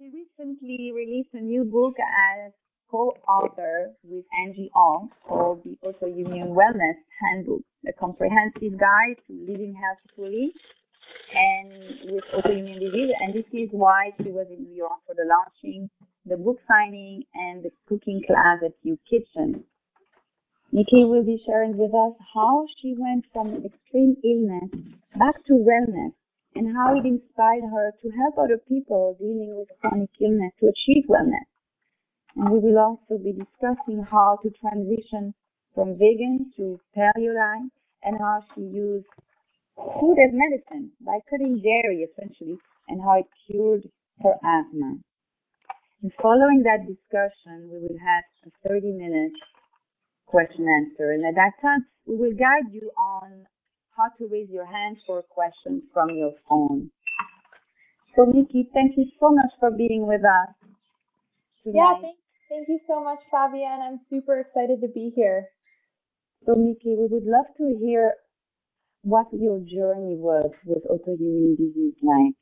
She recently released a new book as co-author with Angie All called The Autoimmune Wellness Handbook, a comprehensive guide to living healthfully and with autoimmune disease. And this is why she was in New York for the launching, the book signing, and the cooking class at U Kitchen. Nikki will be sharing with us how she went from extreme illness back to wellness and how it inspired her to help other people dealing with chronic illness to achieve wellness. And we will also be discussing how to transition from vegan to paleo life and how she used food as medicine by cutting dairy essentially and how it cured her asthma. And following that discussion, we will have a 30-minute question answer. And at that time, we will guide you on how to raise your hand for questions from your phone. So, Nikki, thank you so much for being with us tonight. Yeah, thank you so much, Fabia, and I'm super excited to be here. So, Nikki, we would love to hear what your journey was with autoimmune disease like.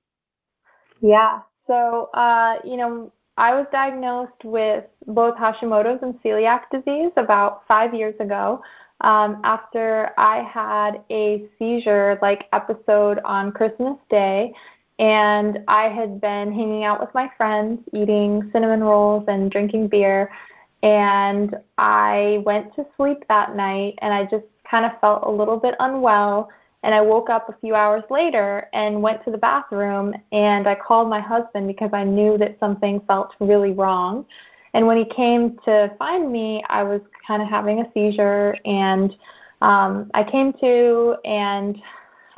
Yeah, so, I was diagnosed with both Hashimoto's and celiac disease about 5 years ago after I had a seizure-like episode on Christmas Day, and I had been hanging out with my friends, eating cinnamon rolls and drinking beer, and I went to sleep that night, and I just kind of felt a little bit unwell. And I woke up a few hours later and went to the bathroom, and I called my husband because I knew that something felt really wrong. And when he came to find me, I was kind of having a seizure, and I came to, and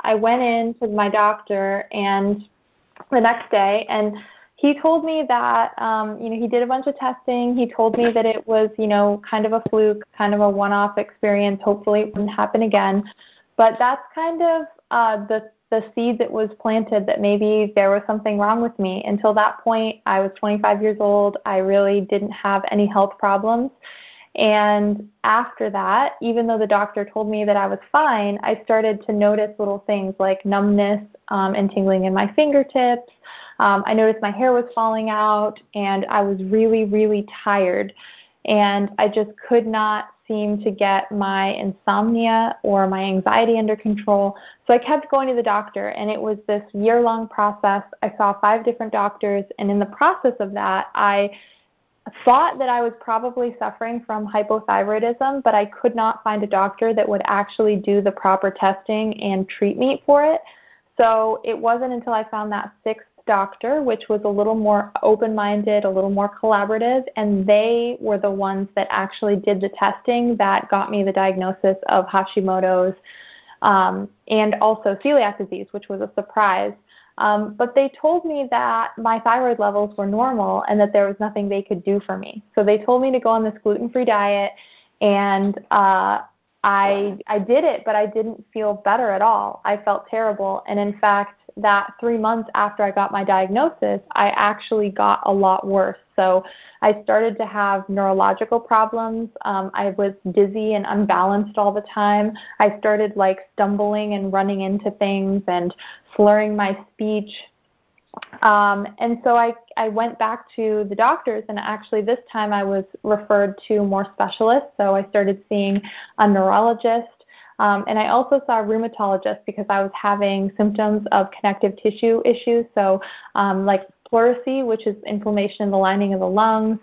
I went in to my doctor and the next day, and he told me that, he did a bunch of testing. He told me that it was, kind of a fluke, kind of a one-off experience. Hopefully it wouldn't happen again. But that's kind of the seed that was planted that maybe there was something wrong with me. Until that point, I was 25 years old. I really didn't have any health problems. And after that, even though the doctor told me that I was fine, I started to notice little things like numbness and tingling in my fingertips. I noticed my hair was falling out, and I was really, really tired. And I just could not seem to get my insomnia or my anxiety under control. So I kept going to the doctor, and it was this year-long process. I saw 5 different doctors, and in the process of that, I thought that I was probably suffering from hypothyroidism, but I could not find a doctor that would actually do the proper testing and treat me for it. So it wasn't until I found that 6th doctor, which was a little more open-minded, a little more collaborative, and they were the ones that actually did the testing that got me the diagnosis of Hashimoto's and also celiac disease, which was a surprise. But they told me that my thyroid levels were normal and that there was nothing they could do for me. So they told me to go on this gluten-free diet, and I did it, but I didn't feel better at all. I felt terrible. And in fact, that 3 months after I got my diagnosis, I actually got a lot worse. So I started to have neurological problems. I was dizzy and unbalanced all the time. I started stumbling and running into things and slurring my speech. And so I went back to the doctors, and actually this time I was referred to more specialists. So I started seeing a neurologist. And I also saw a rheumatologist because I was having symptoms of connective tissue issues, so like pleurisy, which is inflammation in the lining of the lungs,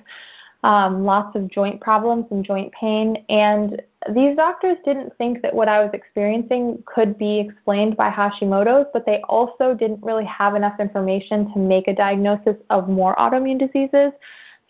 lots of joint problems and joint pain. And these doctors didn't think that what I was experiencing could be explained by Hashimoto's, but they also didn't really have enough information to make a diagnosis of more autoimmune diseases.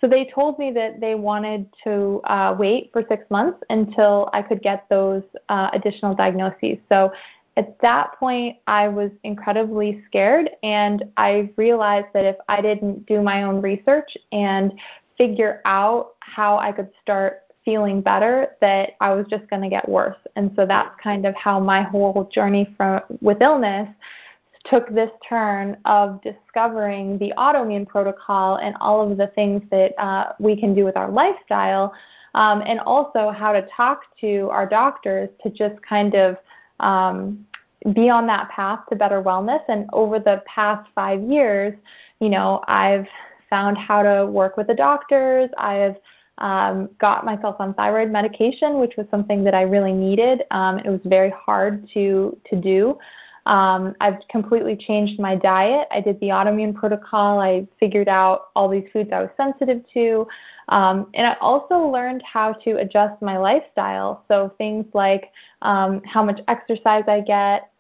So they told me that they wanted to wait for 6 months until I could get those additional diagnoses. So at that point, I was incredibly scared, and I realized that if I didn't do my own research and figure out how I could start feeling better, that I was just going to get worse. And so that's kind of how my whole journey with illness took this turn of discovering the autoimmune protocol and all of the things that we can do with our lifestyle, and also how to talk to our doctors to just kind of be on that path to better wellness. And over the past 5 years, I've found how to work with the doctors. I have got myself on thyroid medication, which was something that I really needed. It was very hard to do. I've completely changed my diet. I did the autoimmune protocol. I figured out all these foods I was sensitive to. And I also learned how to adjust my lifestyle. So things like how much exercise I get,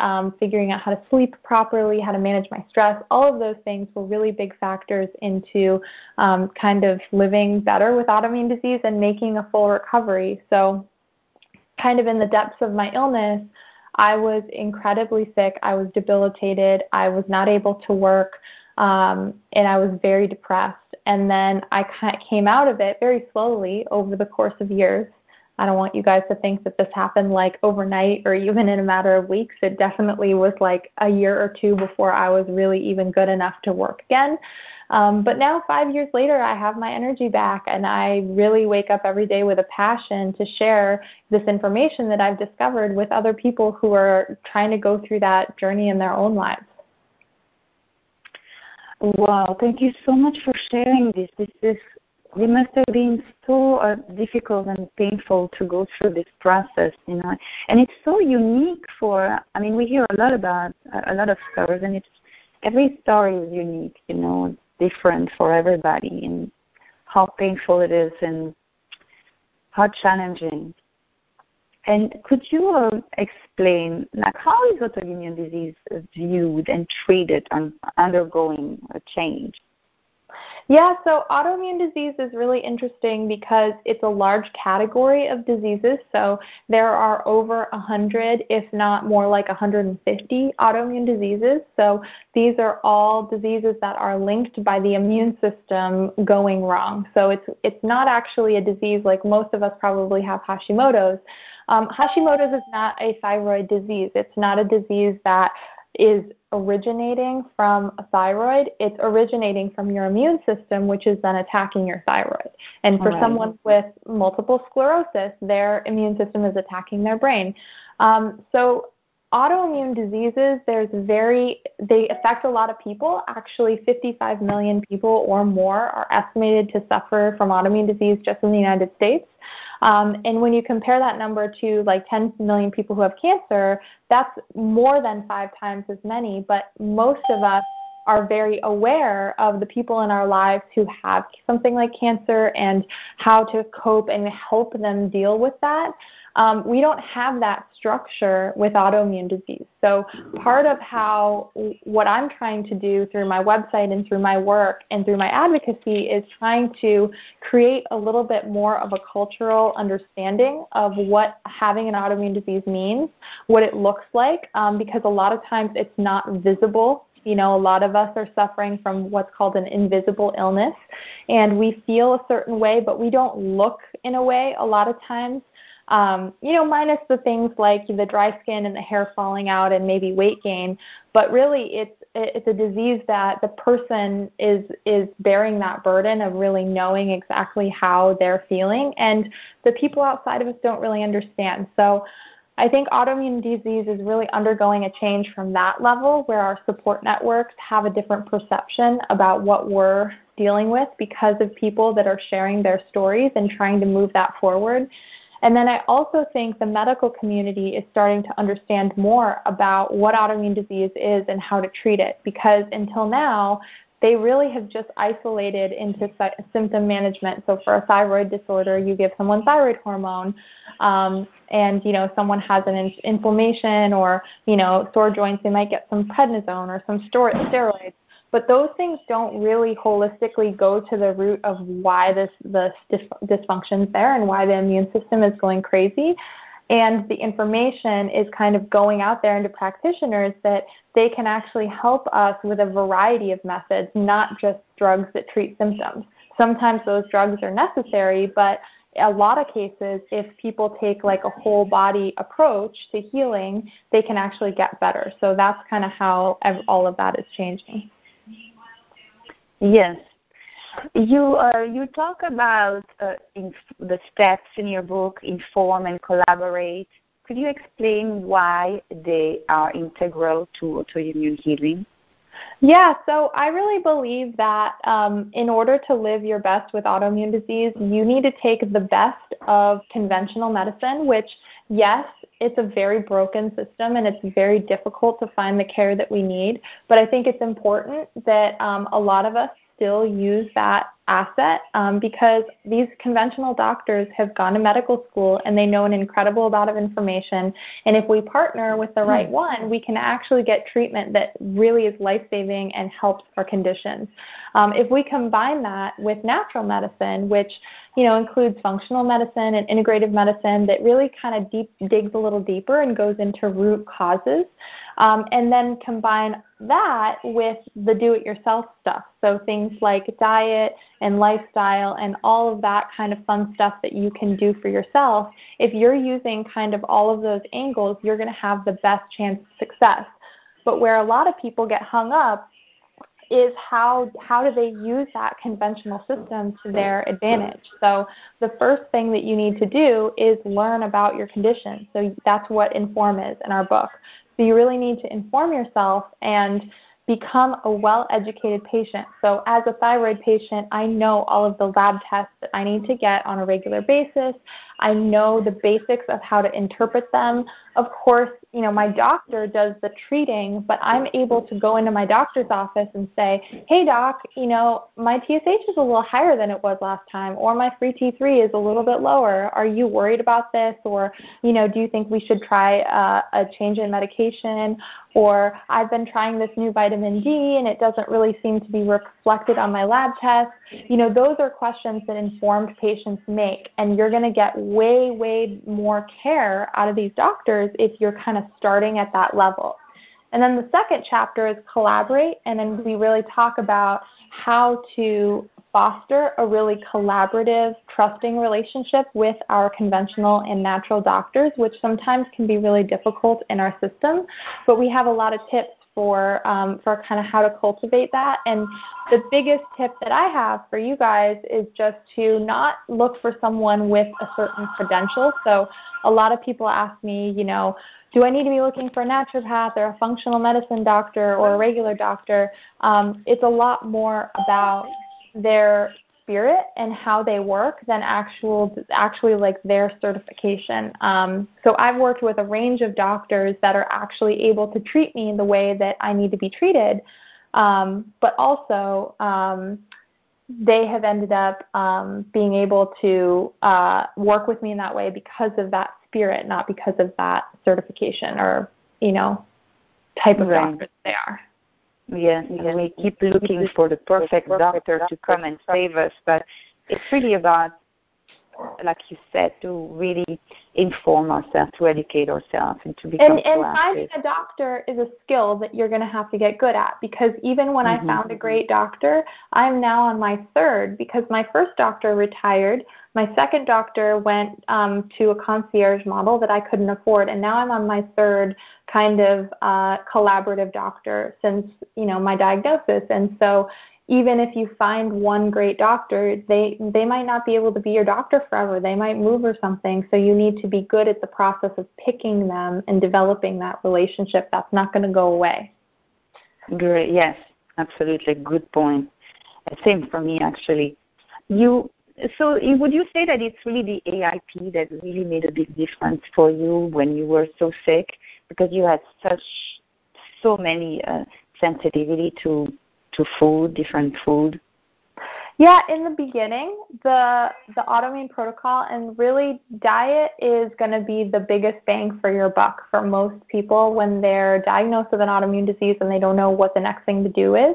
figuring out how to sleep properly, how to manage my stress, all of those things were really big factors into kind of living better with autoimmune disease and making a full recovery. So kind of in the depths of my illness, I was incredibly sick. I was debilitated. I was not able to work, and I was very depressed. And then I came out of it very slowly over the course of years. I don't want you guys to think that this happened like overnight or even in a matter of weeks. It definitely was like a year or two before I was really even good enough to work again. But now 5 years later, I have my energy back, and I really wake up every day with a passion to share this information that I've discovered with other people who are trying to go through that journey in their own lives. Wow, thank you so much for sharing this. It must have been so difficult and painful to go through this process, and it's so unique we hear a lot about a lot of stories, and every story is unique, different for everybody, and how painful it is and how challenging. And could you explain, how is autoimmune disease viewed and treated and undergoing a change? Yeah, so autoimmune disease is really interesting because it's a large category of diseases. So there are over 100, if not more like 150 autoimmune diseases. So these are all diseases that are linked by the immune system going wrong. So it's not actually a disease like most of us probably have Hashimoto's. Hashimoto's is not a thyroid disease. It's not a disease that is originating from a thyroid. It's originating from your immune system, which is then attacking your thyroid. And for someone with multiple sclerosis, their immune system is attacking their brain. So autoimmune diseases, they affect a lot of people. Actually, 55 million people or more are estimated to suffer from autoimmune disease just in the United States. And when you compare that number to like 10 million people who have cancer, that's more than 5 times as many. But most of us are very aware of the people in our lives who have something like cancer and how to cope and help them deal with that. We don't have that structure with autoimmune disease. So part of what I'm trying to do through my website and through my work and through my advocacy is trying to create a little bit more of a cultural understanding of what having an autoimmune disease means, what it looks like, because a lot of times it's not visible. A lot of us are suffering from what's called an invisible illness, and we feel a certain way, but we don't look in a way a lot of times. Minus the things like the dry skin and the hair falling out and maybe weight gain, but really it's a disease that the person is bearing that burden of really knowing exactly how they're feeling, and the people outside of us don't really understand. So I think autoimmune disease is really undergoing a change from that level, where our support networks have a different perception about what we're dealing with because of people that are sharing their stories and trying to move that forward. And then I also think the medical community is starting to understand more about what autoimmune disease is and how to treat it, because until now, they really have just isolated into symptom management. So for a thyroid disorder, you give someone thyroid hormone, and someone has an inflammation or sore joints, they might get some prednisone or some steroids. But those things don't really holistically go to the root of why the dysfunction is there and why the immune system is going crazy. And the information is kind of going out there into practitioners that they can actually help us with a variety of methods, not just drugs that treat symptoms. Sometimes those drugs are necessary, but a lot of cases, if people take like a whole body approach to healing, they can actually get better. So that's kind of how all of that is changing. Yes. You talk about in the steps in your book, inform and collaborate. Could you explain why they are integral to autoimmune healing? Yeah, so I really believe that in order to live your best with autoimmune disease, you need to take the best of conventional medicine, which, yes, it's a very broken system and it's very difficult to find the care that we need. But I think it's important that a lot of us still use that asset because these conventional doctors have gone to medical school and they know an incredible amount of information. And if we partner with the right one, we can actually get treatment that really is life-saving and helps our conditions. If we combine that with natural medicine, which includes functional medicine and integrative medicine that really kind of digs a little deeper and goes into root causes, and then combine that with the do-it-yourself stuff. So things like diet and lifestyle and all of that kind of fun stuff that you can do for yourself. If you're using kind of all of those angles, you're going to have the best chance of success. But where a lot of people get hung up is how do they use that conventional system to their advantage. So the first thing that you need to do is learn about your condition. So that's what Inform is in our book. So you really need to inform yourself and become a well-educated patient. So as a thyroid patient, I know all of the lab tests that I need to get on a regular basis. I know the basics of how to interpret them. Of course, my doctor does the treating, but I'm able to go into my doctor's office and say, hey, doc, my TSH is a little higher than it was last time, or my free T3 is a little bit lower. Are you worried about this? Or, do you think we should try a change in medication? Or I've been trying this new vitamin D and it doesn't really seem to be reflected on my lab test. Those are questions that informed patients make, and you're going to get way, way more care out of these doctors if you're kind of starting at that level. And then the second chapter is collaborate, and then we really talk about how to foster a really collaborative, trusting relationship with our conventional and natural doctors, which sometimes can be really difficult in our system. But we have a lot of tips for kind of how to cultivate that. And the biggest tip that I have for you guys is just to not look for someone with a certain credential. So a lot of people ask me, do I need to be looking for a naturopath or a functional medicine doctor or a regular doctor? It's a lot more about their spirit and how they work than actually like their certification. So I've worked with a range of doctors that are actually able to treat me the way that I need to be treated, but also they have ended up being able to work with me in that way because of that spirit, not because of that certification or type of doctor they are. Yes, we keep looking for the perfect doctor to come and save us, but it's really about, like you said, to really inform ourselves, to educate ourselves, and to become and finding a doctor is a skill that you're going to have to get good at, because even when I found a great doctor, I'm now on my third, because my first doctor retired. My second doctor went to a concierge model that I couldn't afford, and now I'm on my third kind of collaborative doctor since my diagnosis. And so even if you find one great doctor, they might not be able to be your doctor forever. They might move or something. So you need to be good at the process of picking them and developing that relationship. That's not going to go away. Great. Yes, absolutely. Good point. Same for me, actually. So would you say that it's really the AIP that really made a big difference for you when you were so sick, because you had so many sensitivity to food, different food? Yeah, in the beginning, the autoimmune protocol and really diet is going to be the biggest bang for your buck for most people when they're diagnosed with an autoimmune disease and they don't know what the next thing to do is.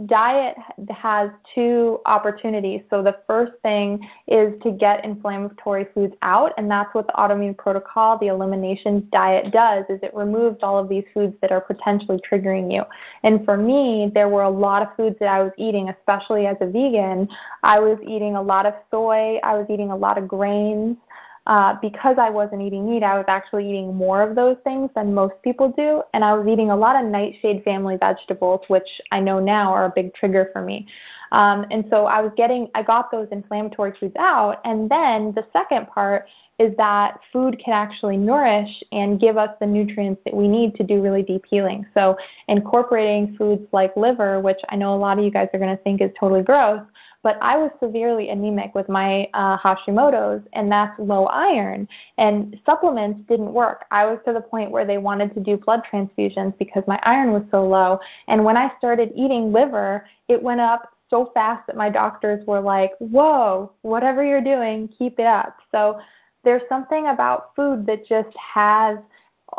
Diet has two opportunities. So the first thing is to get inflammatory foods out, and that's what the autoimmune protocol, the elimination diet, does, is it removes all of these foods that are potentially triggering you. And for me, there were a lot of foods that I was eating, especially as a vegan. I was eating a lot of soy. I was eating a lot of grains. Because I wasn't eating meat, I was actually eating more of those things than most people do, and I was eating a lot of nightshade family vegetables, which I know now are a big trigger for me. And so I got those inflammatory foods out, and then the second part is that food can actually nourish and give us the nutrients that we need to do really deep healing. So incorporating foods like liver, which I know a lot of you guys are going to think is totally gross, but I was severely anemic with my Hashimoto's, and that's low iron, and supplements didn't work. I was to the point where they wanted to do blood transfusions because my iron was so low, and when I started eating liver, it went up so fast that my doctors were like, whoa, whatever you're doing, keep it up. So there's something about food that just has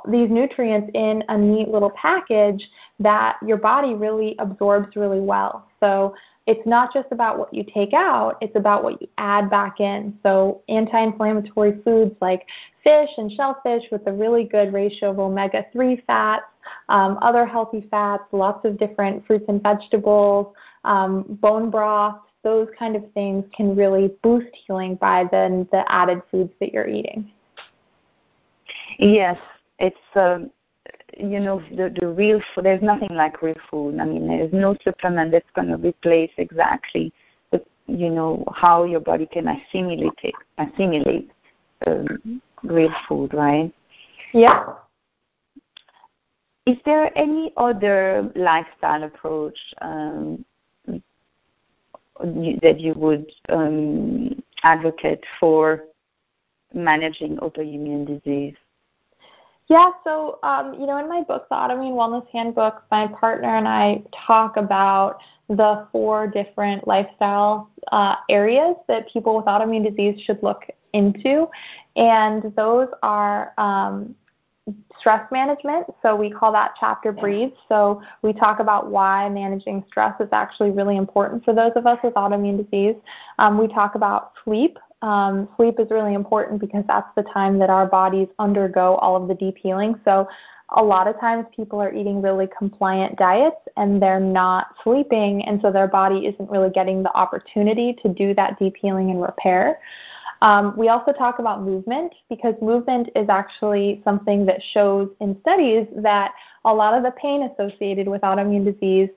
these nutrients in a neat little package that your body really absorbs really well. So it's not just about what you take out, it's about what you add back in. So anti-inflammatory foods like fish and shellfish with a really good ratio of omega-3 fats, other healthy fats, lots of different fruits and vegetables, bone broth, those kind of things can really boost healing by then the added foods that you're eating. Yes, it's the real food. There's nothing like real food. I mean, there's no supplement that's going to replace exactly how your body can assimilate real food, right? Yeah. Is there any other lifestyle approach that you would advocate for managing autoimmune disease? Yeah, so, in my book, The Autoimmune Wellness Handbook, my partner and I talk about the 4 different lifestyle areas that people with autoimmune disease should look into, and those are stress management. So we call that chapter Breathe. So we talk about why managing stress is actually really important for those of us with autoimmune disease. We talk about sleep. Sleep is really important because that's the time that our bodies undergo all of the deep healing. So a lot of times people are eating really compliant diets and they're not sleeping, and so their body isn't really getting the opportunity to do that deep healing and repair. We also talk about movement because movement is actually something that shows in studies that a lot of the pain associated with autoimmune disease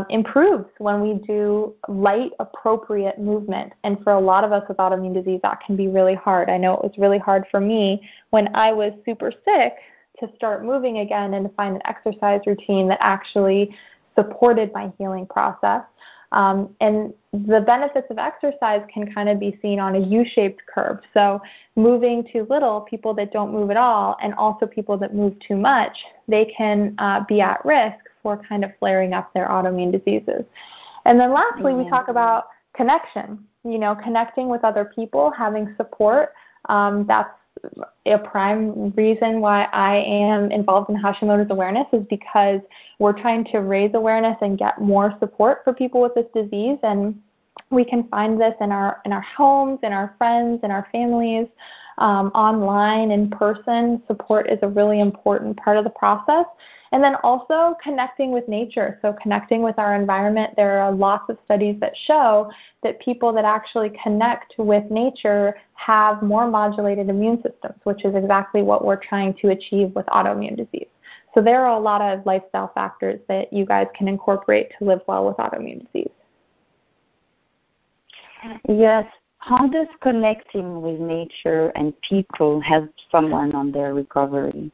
improves when we do light, appropriate movement. And for a lot of us with autoimmune disease, that can be really hard. I know it was really hard for me when I was super sick to start moving again and to find an exercise routine that actually supported my healing process. And the benefits of exercise can kind of be seen on a U-shaped curve. So moving too little, people that don't move at all, and also people that move too much, they can be at risk for kind of flaring up their autoimmune diseases. And then lastly, we talk about connection, connecting with other people, having support. That's a prime reason why I am involved in Hashimoto's awareness is because we're trying to raise awareness and get more support for people with this disease, and we can find this in our homes, in our friends, in our families, online, in person. Support is a really important part of the process. And then also connecting with nature, so connecting with our environment. There are lots of studies that show that people that actually connect with nature have more modulated immune systems, which is exactly what we're trying to achieve with autoimmune disease. So there are a lot of lifestyle factors that you guys can incorporate to live well with autoimmune disease. Yes. How does connecting with nature and people help someone on their recovery?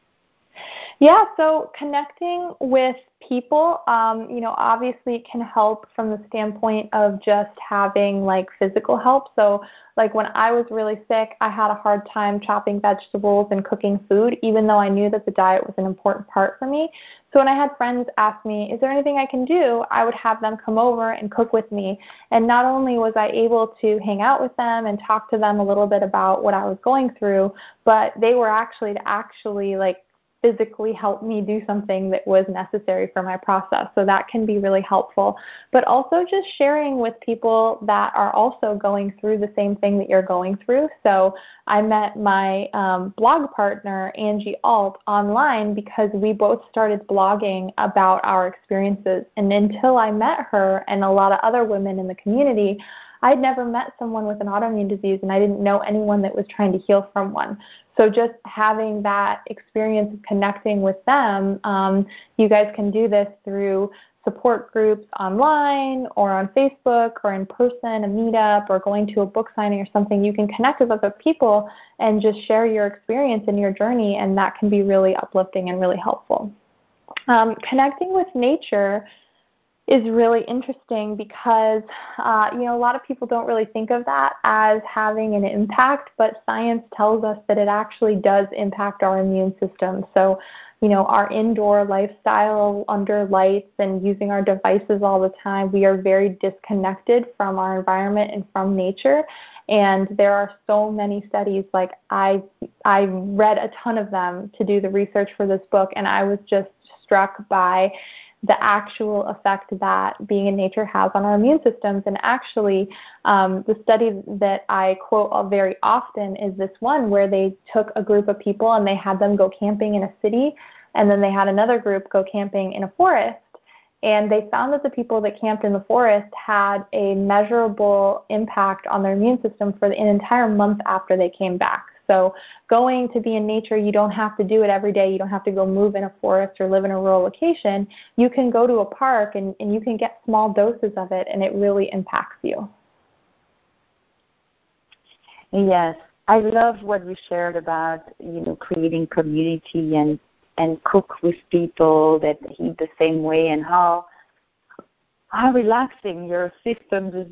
Yeah, so connecting with people, obviously it can help from the standpoint of just having physical help. So when I was really sick, I had a hard time chopping vegetables and cooking food, even though I knew that the diet was an important part for me. So when I had friends ask me, is there anything I can do? I would have them come over and cook with me. And not only was I able to hang out with them and talk to them a little bit about what I was going through, but they were actually physically help me do something that was necessary for my process. So that can be really helpful. But also just sharing with people that are also going through the same thing that you're going through. So I met my blog partner, Angie Alt, online because we both started blogging about our experiences. And until I met her and a lot of other women in the community, I'd never met someone with an autoimmune disease, and I didn't know anyone that was trying to heal from one. So just having that experience of connecting with them, you guys can do this through support groups online or on Facebook or in person, a meetup, or going to a book signing or something, you can connect with other people and just share your experience and your journey, and that can be really uplifting and really helpful. Connecting with nature is really interesting because, a lot of people don't really think of that as having an impact, but science tells us that it actually does impact our immune system. So, our indoor lifestyle under lights and using our devices all the time, we are very disconnected from our environment and from nature. And there are so many studies, like I read a ton of them to do the research for this book, and I was just struck by the actual effect that being in nature has on our immune systems. And actually, the study that I quote very often is this one where they took a group of people and they had them go camping in a city, and then they had another group go camping in a forest. And they found that the people that camped in the forest had a measurable impact on their immune system for an entire month after they came back. So going to be in nature, you don't have to do it every day. You don't have to go move in a forest or live in a rural location. You can go to a park and you can get small doses of it, and it really impacts you. Yes, I love what we shared about, creating community and cook with people that eat the same way, and how relaxing your system is,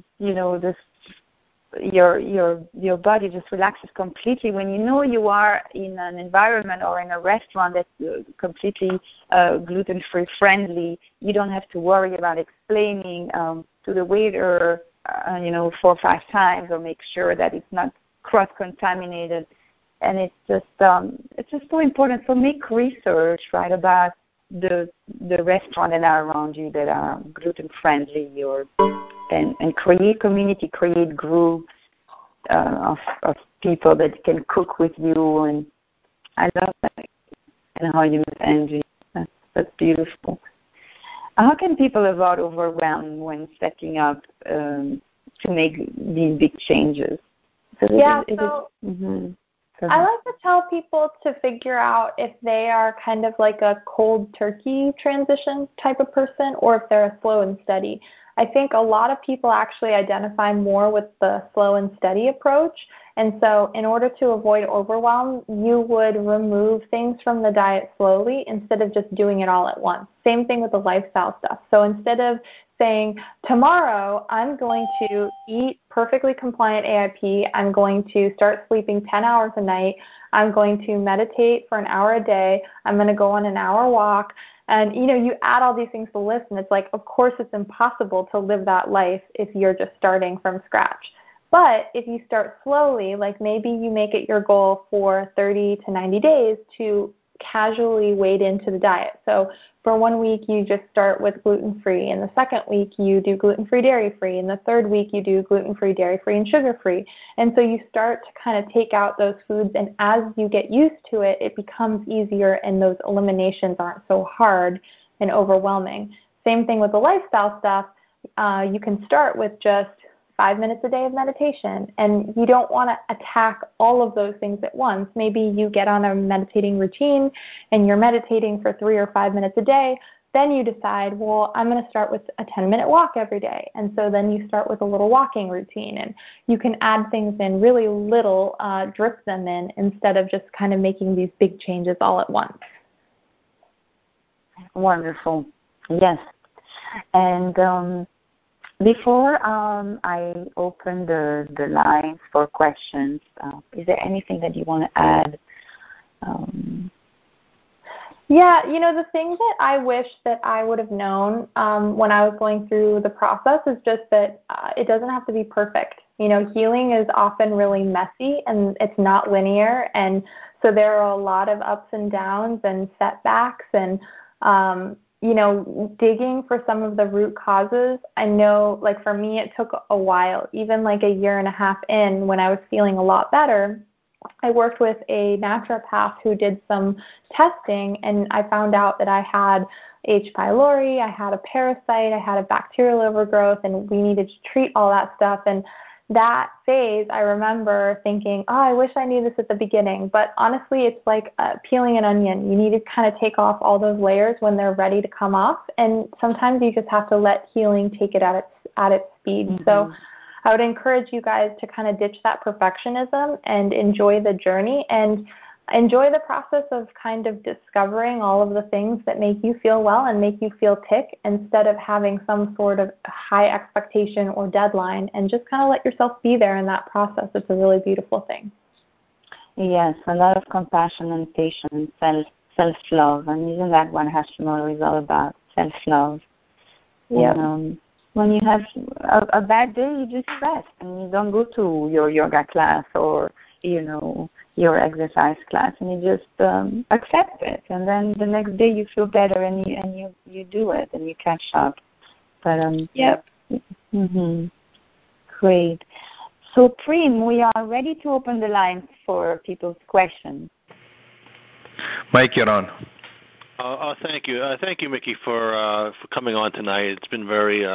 this your body just relaxes completely when you are in an environment or in a restaurant that's completely gluten-free friendly. You don't have to worry about explaining to the waiter, 4 or 5 times, or make sure that it's not cross-contaminated. And it's just so important. So make research, right, about the restaurant that are around you that are gluten-friendly, and create community, create groups of people that can cook with you. And I love that, and how you use energy. That's beautiful. How can people avoid overwhelm when setting up to make these big changes? I like to tell people to figure out if they are kind of like a cold turkey transition type of person, or if they're a slow and steady. I think a lot of people actually identify more with the slow and steady approach. And so in order to avoid overwhelm, you would remove things from the diet slowly instead of just doing it all at once. Same thing with the lifestyle stuff. So instead of saying, tomorrow I'm going to eat perfectly compliant AIP, I'm going to start sleeping 10 hours a night, I'm going to meditate for an hour a day, I'm going to go on an hour walk, and you add all these things to the list, and it's like, of course it's impossible to live that life if you're just starting from scratch. But if you start slowly, like maybe you make it your goal for 30 to 90 days to casually wade into the diet. So for 1 week, you just start with gluten-free. In the second week, you do gluten-free, dairy-free. In the third week, you do gluten-free, dairy-free, and sugar-free. And so you start to kind of take out those foods, and as you get used to it, it becomes easier, and those eliminations aren't so hard and overwhelming. Same thing with the lifestyle stuff. You can start with just 5 minutes a day of meditation, and you don't want to attack all of those things at once. Maybe you get on a meditating routine and you're meditating for 3 or 5 minutes a day. Then you decide, well, I'm going to start with a 10-minute walk every day. And so then you start with a little walking routine, and you can add things in really little, drip them in, instead of just kind of making these big changes all at once. Wonderful. Yes. And before I open the lines for questions, is there anything that you want to add? Yeah, the thing that I wish that I would have known when I was going through the process is just that it doesn't have to be perfect. Healing is often really messy, and it's not linear, and so there are a lot of ups and downs and setbacks, and digging for some of the root causes. I know, like for me, it took a while, even like a year and a half in, when I was feeling a lot better. I worked with a naturopath who did some testing, and I found out that I had H. pylori, I had a parasite, I had a bacterial overgrowth, and we needed to treat all that stuff. And that phase, I remember thinking, oh, I wish I knew this at the beginning. But honestly, it's like peeling an onion. You need to kind of take off all those layers when they're ready to come off. And sometimes you just have to let healing take it at its speed. Mm-hmm. So I would encourage you guys to kind of ditch that perfectionism and enjoy the journey and enjoy the process of kind of discovering all of the things that make you feel well and make you feel tick, instead of having some sort of high expectation or deadline, and just kind of let yourself be there in that process. It's a really beautiful thing. Yes, a lot of compassion and patience, self-love. And isn't that what Hashimoto is all about, self-love? Yeah. When you have a bad day, you just rest and you don't go to your yoga class or, your exercise class, and you just accept it. And then the next day you feel better and you do it and you catch up. But Yep. Mm-hmm. Great. So, Prem, we are ready to open the line for people's questions. Mike, you're on. Thank you. Thank you, Mickey, for coming on tonight. It's been very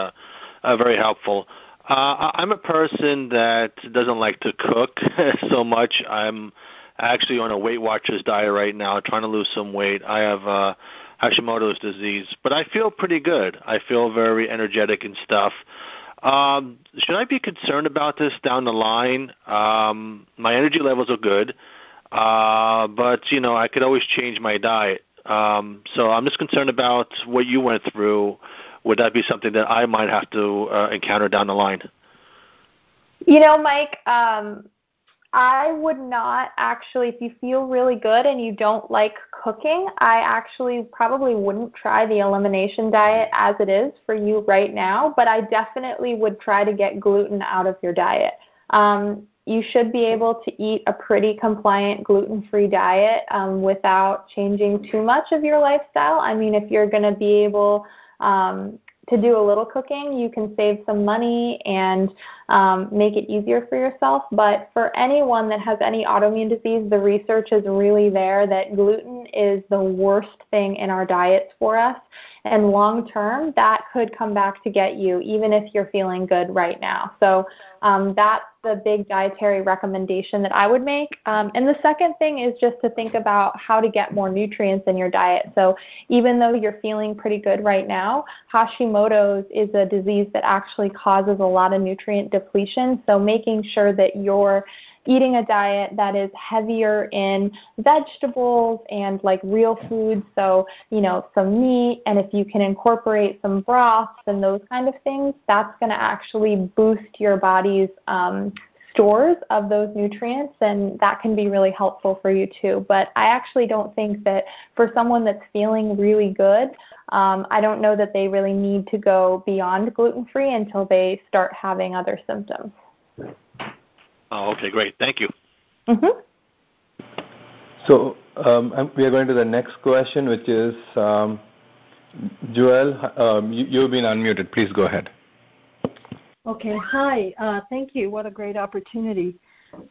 helpful. I'm a person that doesn't like to cook so much. I'm actually on a Weight Watchers diet right now, trying to lose some weight. I have Hashimoto's disease, but I feel pretty good. I feel very energetic and stuff. Should I be concerned about this down the line? My energy levels are good, but, I could always change my diet. So I'm just concerned about what you went through. Would that be something that I might have to encounter down the line? Mike, I would not actually, if you feel really good and you don't like cooking, I actually probably wouldn't try the elimination diet as it is for you right now, but I definitely would try to get gluten out of your diet. You should be able to eat a pretty compliant gluten-free diet without changing too much of your lifestyle. I mean, if you're going to be able to do a little cooking, you can save some money and make it easier for yourself. But for anyone that has any autoimmune disease, the research is really there that gluten is the worst thing in our diets for us. And long term, that could come back to get you, even if you're feeling good right now. So that's the big dietary recommendation that I would make. And the second thing is just to think about how to get more nutrients in your diet. So even though you're feeling pretty good right now, Hashimoto's is a disease that actually causes a lot of nutrient depletion. So making sure that you're eating a diet that is heavier in vegetables and like real foods, so some meat, and if you can incorporate some broths and those kind of things, that's going to actually boost your body's stores of those nutrients, and that can be really helpful for you too. But I actually don't think that for someone that's feeling really good, I don't know that they really need to go beyond gluten-free until they start having other symptoms. Oh, okay, great. Thank you. Mm-hmm. So we are going to the next question, which is Joelle, you've been unmuted. Please go ahead. Okay. Hi. Thank you. What a great opportunity.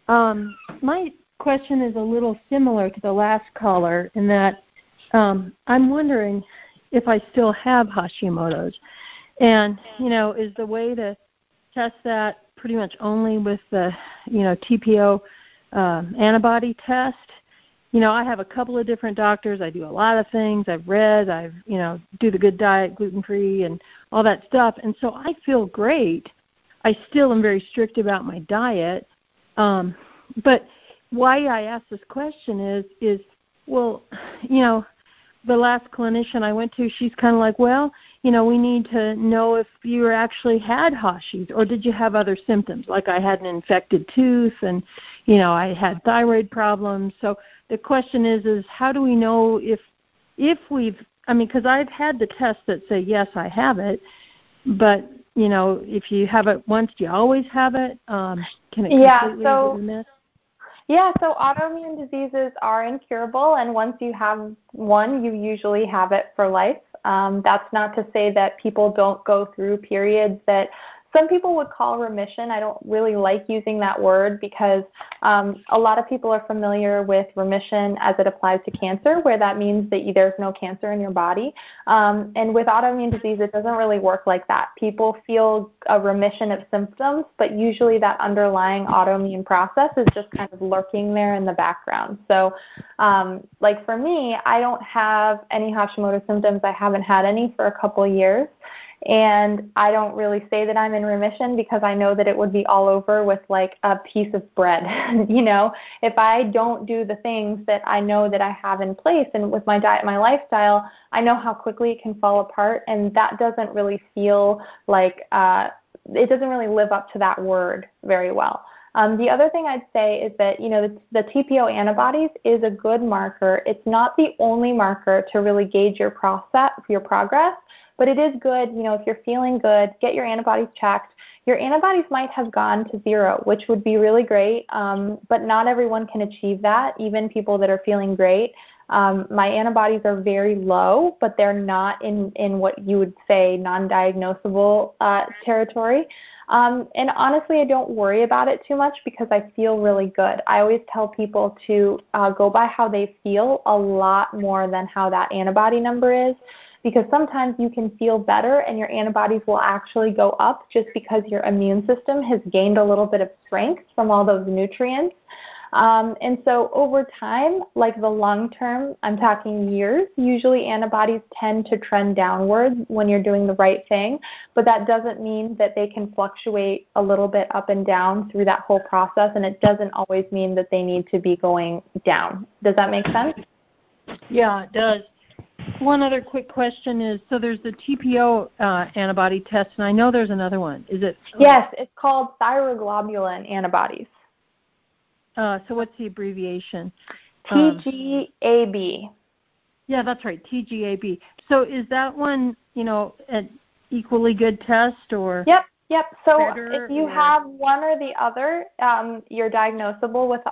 My question is a little similar to the last caller in that I'm wondering if I still have Hashimoto's. And, is the way to test that pretty much only with the, TPO antibody test? I have a couple of different doctors. I do a lot of things. I've read. Do the good diet, gluten-free, and all that stuff. And so I feel great. I still am very strict about my diet. But why I ask this question is the last clinician I went to, she's kind of like, well, we need to know if you actually had Hashi's or did you have other symptoms, like I had an infected tooth and, I had thyroid problems. So the question is how do we know if we've, because I've had the tests that say, yes, I have it, but, if you have it once, do you always have it? Can it completely be missed? Yeah, so autoimmune diseases are incurable, and once you have one, you usually have it for life. That's not to say that people don't go through periods that some people would call remission. I don't really like using that word because a lot of people are familiar with remission as it applies to cancer, where that means that there's no cancer in your body. And with autoimmune disease, it doesn't really work like that. People feel a remission of symptoms, but usually that underlying autoimmune process is just kind of lurking there in the background. So like for me, I don't have any Hashimoto symptoms. I haven't had any for a couple of years. And I don't really say that I'm in remission because I know that it would be all over with like a piece of bread. You know, if I don't do the things that I know that I have in place and with my diet, my lifestyle, I know how quickly it can fall apart. And that doesn't really feel like, it doesn't really live up to that word very well. The other thing I'd say is that, you know, the TPO antibodies is a good marker. It's not the only marker to really gauge your progress, but it is good, you know, if you're feeling good, get your antibodies checked. Your antibodies might have gone to 0, which would be really great, but not everyone can achieve that, even people that are feeling great. My antibodies are very low, but they're not in what you would say non-diagnosable territory. And honestly, I don't worry about it too much because I feel really good. I always tell people to go by how they feel a lot more than how that antibody number is, because sometimes you can feel better and your antibodies will actually go up just because your immune system has gained a little bit of strength from all those nutrients. And so over time, like the long term, I'm talking years, usually antibodies tend to trend downwards when you're doing the right thing, but that doesn't mean that they can fluctuate a little bit up and down through that whole process, and it doesn't always mean that they need to be going down. Does that make sense? Yeah, it does. One other quick question is, so there's the TPO antibody test, and I know there's another one. Is it? Yes, it's called thyroglobulin antibodies. So what's the abbreviation? TGAB. Yeah, that's right, TGAB. So is that one, you know, an equally good test or? Yep. So better, if you have one or the other, you're diagnosable with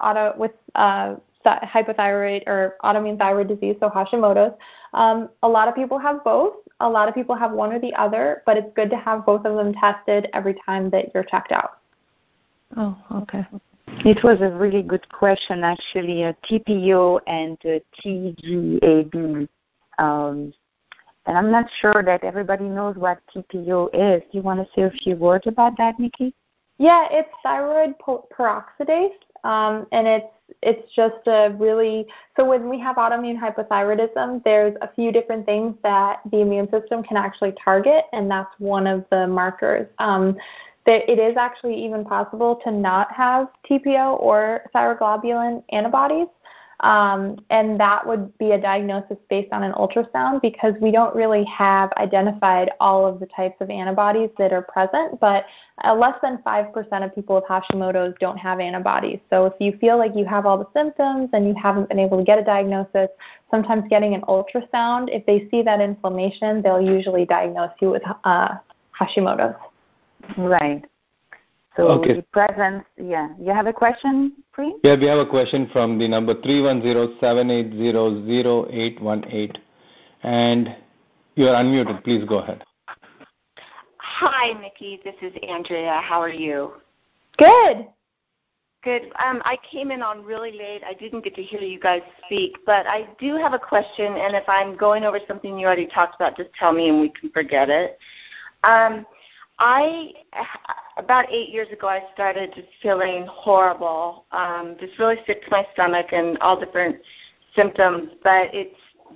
hypothyroid or autoimmune thyroid disease, so Hashimoto's. A lot of people have both. A lot of people have one or the other, but it's good to have both of them tested every time that you're checked out. Oh, okay. It was a really good question, actually, TPO and TGAB. And I'm not sure that everybody knows what TPO is. Do you want to say a few words about that, Nikki? Yeah, it's thyroid peroxidase, and it's just a really, so when we have autoimmune hypothyroidism, there's a few different things that the immune system can actually target, and that's one of the markers. It is actually even possible to not have TPO or thyroglobulin antibodies, and that would be a diagnosis based on an ultrasound because we don't really have identified all of the types of antibodies that are present, but less than 5% of people with Hashimoto's don't have antibodies. So if you feel like you have all the symptoms and you haven't been able to get a diagnosis, sometimes getting an ultrasound, if they see that inflammation, they'll usually diagnose you with Hashimoto's. Right. So okay. The presence, yeah. You have a question, Pri? Yeah, we have a question from the number 310-780-0818. And you are unmuted. Please go ahead. Hi, Nikki. This is Andrea. How are you? Good. Good. I came in on really late. I didn't get to hear you guys speak, but I do have a question, and if I'm going over something you already talked about, just tell me and we can forget it. About 8 years ago, I started just feeling horrible, just really sick to my stomach and all different symptoms, but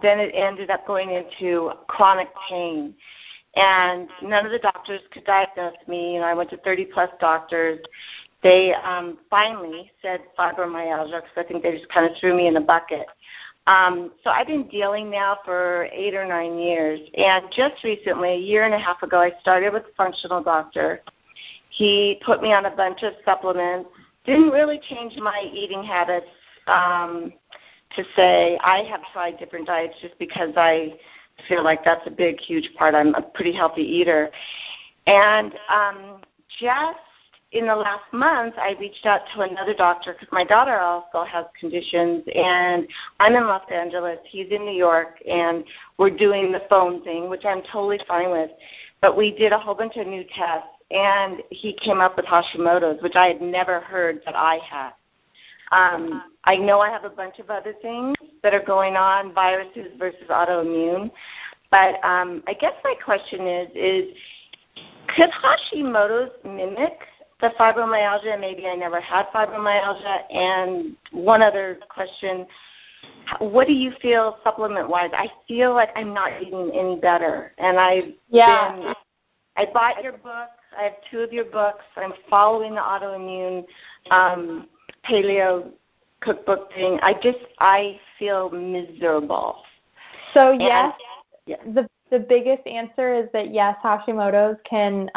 then it ended up going into chronic pain. And none of the doctors could diagnose me. You know, I went to 30-plus doctors. They finally said fibromyalgia because I think they just kind of threw me in a bucket. So I've been dealing now for 8 or 9 years. And just recently, a year and a half ago, I started with a functional doctor. He put me on a bunch of supplements. Didn't really change my eating habits to say I have tried different diets just because I feel like that's a big, huge part. I'm a pretty healthy eater. And just in the last month, I reached out to another doctor because my daughter also has conditions, and I'm in Los Angeles. He's in New York, and we're doing the phone thing, which I'm totally fine with. But we did a whole bunch of new tests, and he came up with Hashimoto's, which I had never heard that I had. I know I have a bunch of other things that are going on, viruses versus autoimmune, but I guess my question is could Hashimoto's mimic the fibromyalgia? Maybe I never had fibromyalgia. And one other question, what do you feel supplement-wise? I feel like I'm not eating any better. And I bought your book. I have 2 of your books. I'm following the autoimmune paleo cookbook thing. I feel miserable. So yes, the biggest answer is that yes, Hashimoto's can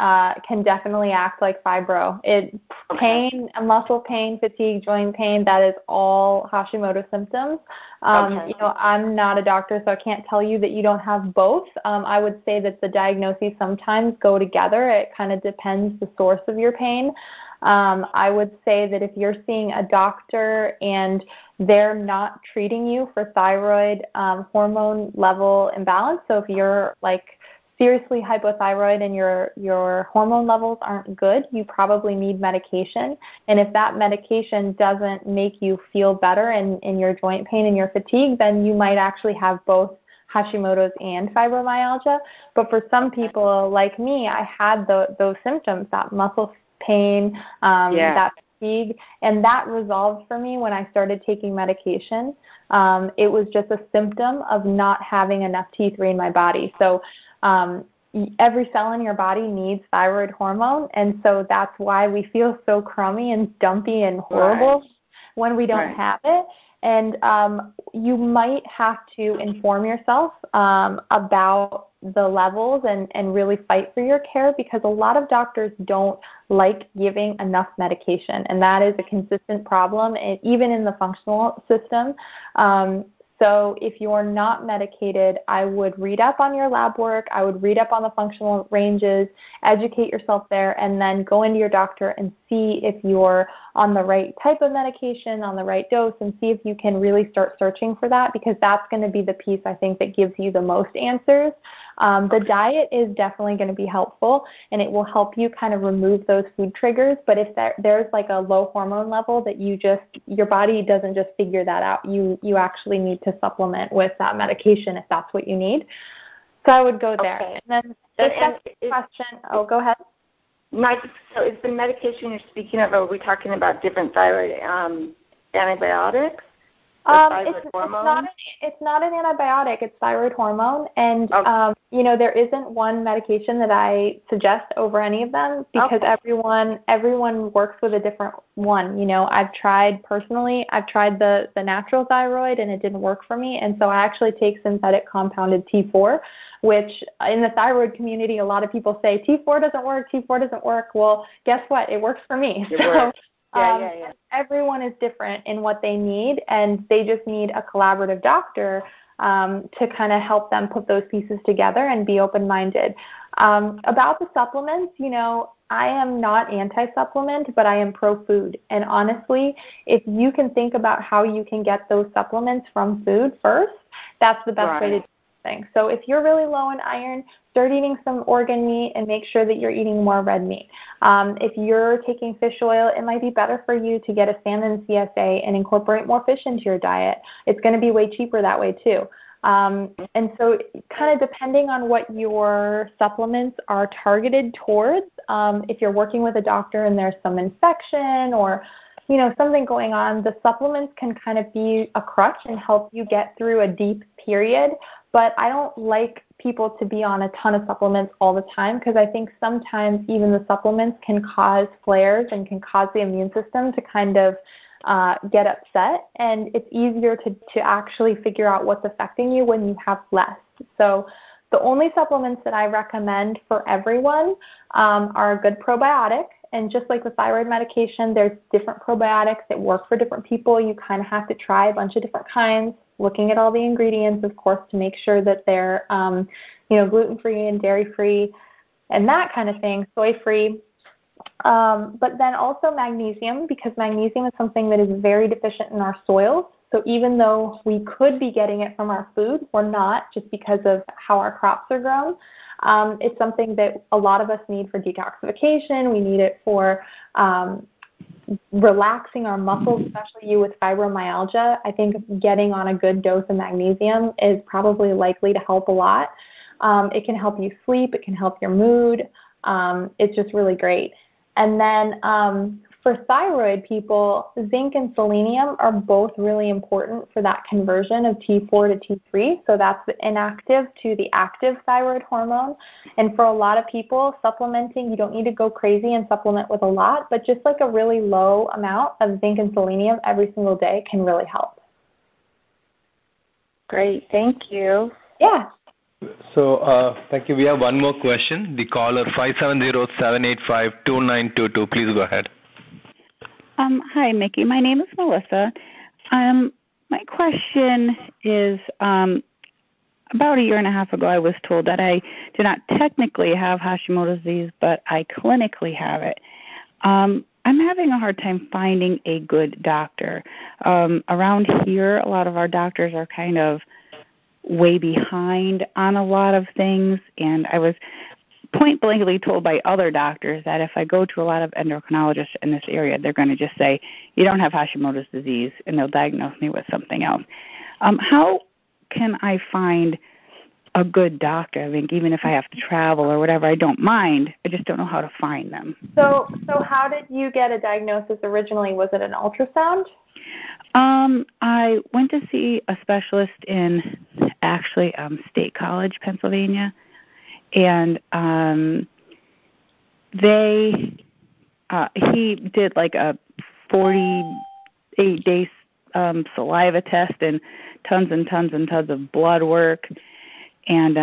definitely act like fibro. Pain, muscle pain, fatigue, joint pain, that is all Hashimoto symptoms. I'm not a doctor, so I can't tell you that you don't have both. I would say that the diagnoses sometimes go together. It kind of depends the source of your pain. I would say that if you're seeing a doctor and they're not treating you for thyroid hormone level imbalance, so if you're like seriously hypothyroid and your hormone levels aren't good, you probably need medication. And if that medication doesn't make you feel better in your joint pain and your fatigue, then you might actually have both Hashimoto's and fibromyalgia. But for some people like me, I had those symptoms, that muscle pain, that fatigue, and that resolved for me when I started taking medication. It was just a symptom of not having enough T3 in my body. So every cell in your body needs thyroid hormone, and so that's why we feel so crummy and dumpy and horrible when we don't have it. And you might have to inform yourself about the levels and really fight for your care, because a lot of doctors don't like giving enough medication, and that is a consistent problem, even in the functional system. So if you're not medicated, I would read up on your lab work, I would read up on the functional ranges, educate yourself there, and then go into your doctor and see if you're on the right type of medication, on the right dose, and see if you can really start searching for that, because that's going to be the piece I think that gives you the most answers. The diet is definitely going to be helpful, and it will help you kind of remove those food triggers. But if there's like a low hormone level that your body doesn't just figure that out, you actually need to supplement with that medication if that's what you need. So I would go there. Okay. And then the second question, go ahead. So is the medication you're speaking of, are we talking about different thyroid antibiotics? It's not an antibiotic. It's thyroid hormone, and there isn't one medication that I suggest over any of them, because everyone works with a different one. I've tried the natural thyroid, and it didn't work for me, and so I actually take synthetic compounded T4, which in the thyroid community, a lot of people say T4 doesn't work. Well, guess what? It works for me. It works. Everyone is different in what they need, and they just need a collaborative doctor to kind of help them put those pieces together and be open-minded. About the supplements, I am not anti-supplement, but I am pro-food. And honestly, if you can think about how you can get those supplements from food first, that's the best way to do things. So if you're really low in iron, start eating some organ meat and make sure that you're eating more red meat. If you're taking fish oil, it might be better for you to get a salmon CSA and incorporate more fish into your diet. It's going to be way cheaper that way too. And so kind of depending on what your supplements are targeted towards, if you're working with a doctor and there's some infection or something going on, the supplements can kind of be a crutch and help you get through a deep period. But I don't like people to be on a ton of supplements all the time, because I think sometimes even the supplements can cause flares and can cause the immune system to kind of get upset. And it's easier to actually figure out what's affecting you when you have less. So the only supplements that I recommend for everyone are a good probiotic. And just like the thyroid medication, there's different probiotics that work for different people. You kind of have to try a bunch of different kinds, looking at all the ingredients, of course, to make sure that they're, gluten-free and dairy-free and that kind of thing, soy-free. But then also magnesium, because magnesium is something that is very deficient in our soils. So even though we could be getting it from our food, we're not, just because of how our crops are grown. It's something that a lot of us need for detoxification. We need it for relaxing our muscles, especially you with fibromyalgia. I think getting on a good dose of magnesium is probably likely to help a lot. It can help you sleep. It can help your mood. It's just really great. And then for thyroid people, zinc and selenium are both really important for that conversion of T4 to T3. So that's the inactive to the active thyroid hormone. And for a lot of people, supplementing, you don't need to go crazy and supplement with a lot, but just like a really low amount of zinc and selenium every single day can really help. Great. Thank you. Yeah. So thank you. We have one more question. The caller 570-785-2922. Please go ahead. Hi, Mickey. My name is Melissa. My question is, about a year and a half ago, I was told that I do not technically have Hashimoto's disease, but I clinically have it. I'm having a hard time finding a good doctor. Around here, a lot of our doctors are kind of way behind on a lot of things, and I was point blankly told by other doctors that if I go to a lot of endocrinologists in this area, they're going to just say, you don't have Hashimoto's disease, and they'll diagnose me with something else. How can I find a good doctor? I mean, even if I have to travel or whatever, I don't mind. I just don't know how to find them. So how did you get a diagnosis originally? Was it an ultrasound? I went to see a specialist in actually State College, Pennsylvania, and he did like a 48-day saliva test and tons of blood work, and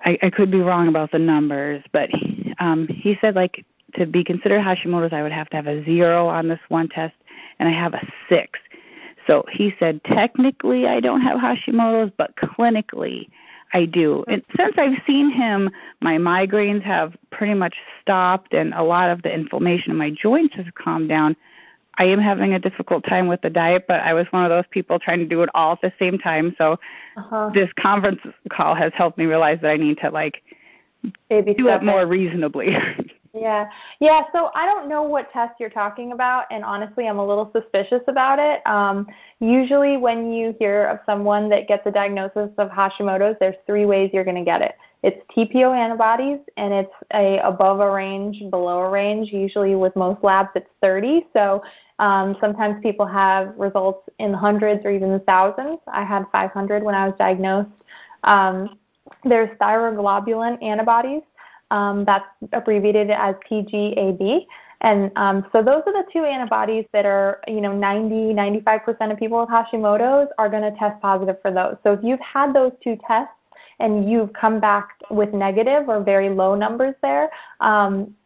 I could be wrong about the numbers, but he said like to be considered Hashimoto's, I would have to have a 0 on this one test, and I have a 6. So he said technically I don't have Hashimoto's, but clinically I do. And since I've seen him, my migraines have pretty much stopped, and a lot of the inflammation in my joints has calmed down. I am having a difficult time with the diet, but I was one of those people trying to do it all at the same time. So this conference call has helped me realize that I need to do it more reasonably. Yeah. So I don't know what test you're talking about, and honestly, I'm a little suspicious about it. Usually when you hear of someone that gets a diagnosis of Hashimoto's, there's 3 ways you're going to get it. It's TPO antibodies, and it's above a range, below a range. Usually with most labs, it's 30. So sometimes people have results in the hundreds or even the thousands. I had 500 when I was diagnosed. There's thyroglobulin antibodies. That's abbreviated as TGAB. And so those are the 2 antibodies that are, 90-95% of people with Hashimoto's are going to test positive for those. So if you've had those 2 tests and you've come back with negative or very low numbers there,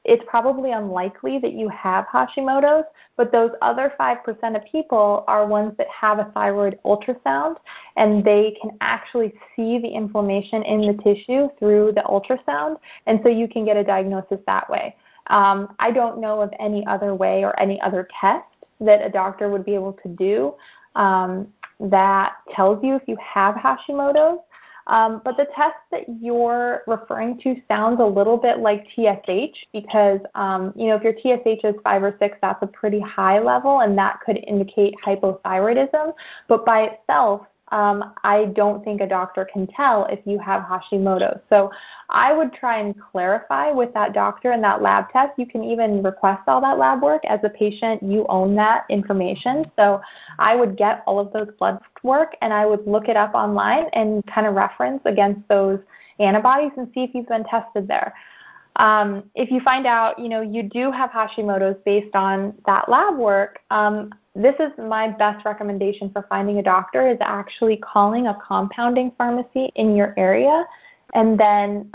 it's probably unlikely that you have Hashimoto's, but those other 5% of people are ones that have a thyroid ultrasound, and they can actually see the inflammation in the tissue through the ultrasound, and so you can get a diagnosis that way. I don't know of any other way or any other test that a doctor would be able to do that tells you if you have Hashimoto's. But the test that you're referring to sounds a little bit like TSH because, if your TSH is 5 or 6, that's a pretty high level, and that could indicate hypothyroidism. But by itself, I don't think a doctor can tell if you have Hashimoto. So I would try and clarify with that doctor and that lab test. You can even request all that lab work. As a patient, you own that information. So I would get all of those blood work, and I would look it up online and kind of reference against those antibodies and see if you've been tested there. If you find out, you do have Hashimoto's based on that lab work, this is my best recommendation for finding a doctor is actually calling a compounding pharmacy in your area and then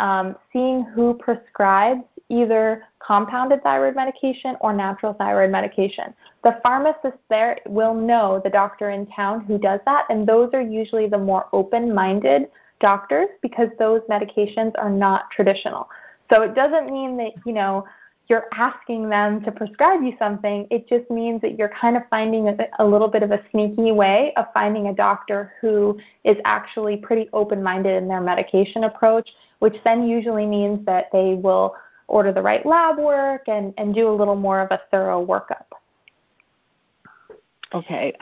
seeing who prescribes either compounded thyroid medication or natural thyroid medication. The pharmacist there will know the doctor in town who does that, and those are usually the more open-minded doctors because those medications are not traditional. So it doesn't mean that, you're you're asking them to prescribe you something. It just means that you're kind of finding a little bit of a sneaky way of finding a doctor who is actually pretty open-minded in their medication approach, which then usually means that they will order the right lab work and do a little more of a thorough workup. Okay.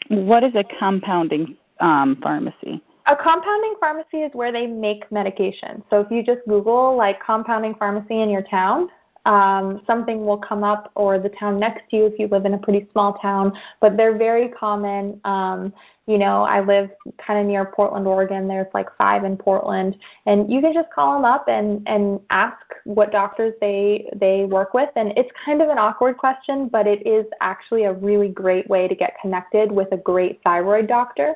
What is a compounding pharmacy? A compounding pharmacy is where they make medication. So if you just Google like compounding pharmacy in your town, something will come up, or the town next to you if you live in a pretty small town, but they're very common. I live kind of near Portland, Oregon. There's like 5 in Portland, and you can just call them up and ask what doctors they work with. And it's kind of an awkward question, but it is actually a really great way to get connected with a great thyroid doctor.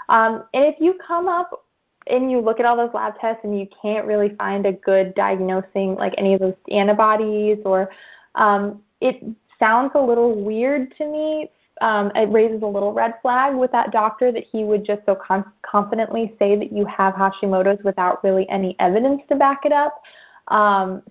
And if you come up and you look at all those lab tests and you can't really find a good diagnosing, like any of those antibodies, or it sounds a little weird to me. It raises a little red flag with that doctor that he would just so confidently say that you have Hashimoto's without really any evidence to back it up.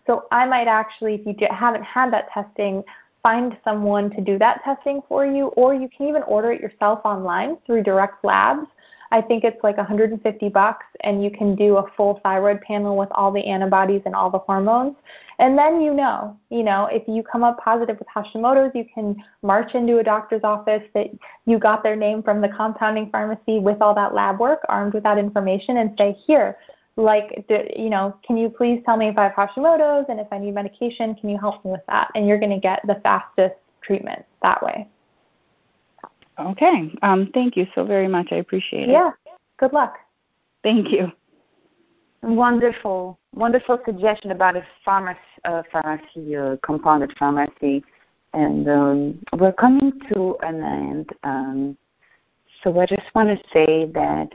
So I might actually, if you haven't had that testing, find someone to do that testing for you, or you can even order it yourself online through Direct Labs. I think it's like $150, and you can do a full thyroid panel with all the antibodies and all the hormones. And then if you come up positive with Hashimoto's, you can march into a doctor's office that you got their name from the compounding pharmacy with all that lab work, armed with that information, and say, here, can you please tell me if I have Hashimoto's, and if I need medication, can you help me with that? And you're going to get the fastest treatment that way. Okay. Thank you so very much. I appreciate it. Yeah. Good luck. Thank you. Wonderful suggestion about a compounded pharmacy. And we're coming to an end. So I just want to say that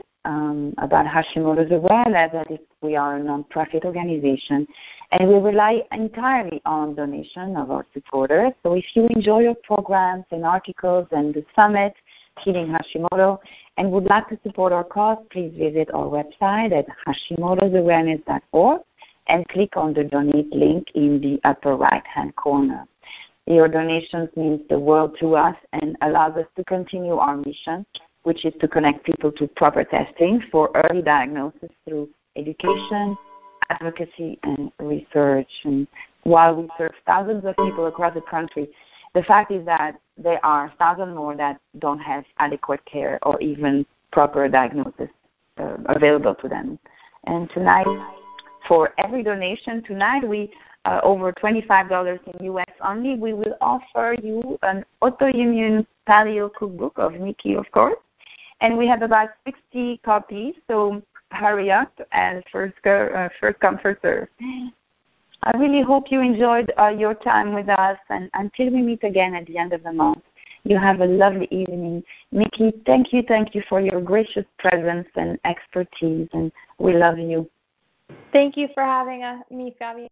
about Hashimoto's awareness that we are a nonprofit organization, and we rely entirely on donation of our supporters. So if you enjoy your programs and articles and the summit, Healing Hashimoto, and would like to support our cause, please visit our website at hashimotosawareness.org and click on the donate link in the upper right-hand corner. Your donations means the world to us and allows us to continue our mission, which is to connect people to proper testing for early diagnosis through education, advocacy, and research. And while we serve thousands of people across the country, the fact is that there are thousands more that don't have adequate care or even proper diagnosis available to them. And tonight, for every donation tonight, we over $25 in U.S. only, we will offer you an Autoimmune Paleo cookbook of Nikki, of course. And we have about 60 copies, so hurry up and first come, first serve. I really hope you enjoyed your time with us, and until we meet again at the end of the month, you have a lovely evening. Nikki, thank you for your gracious presence and expertise, and we love you. Thank you for having me, Fabian.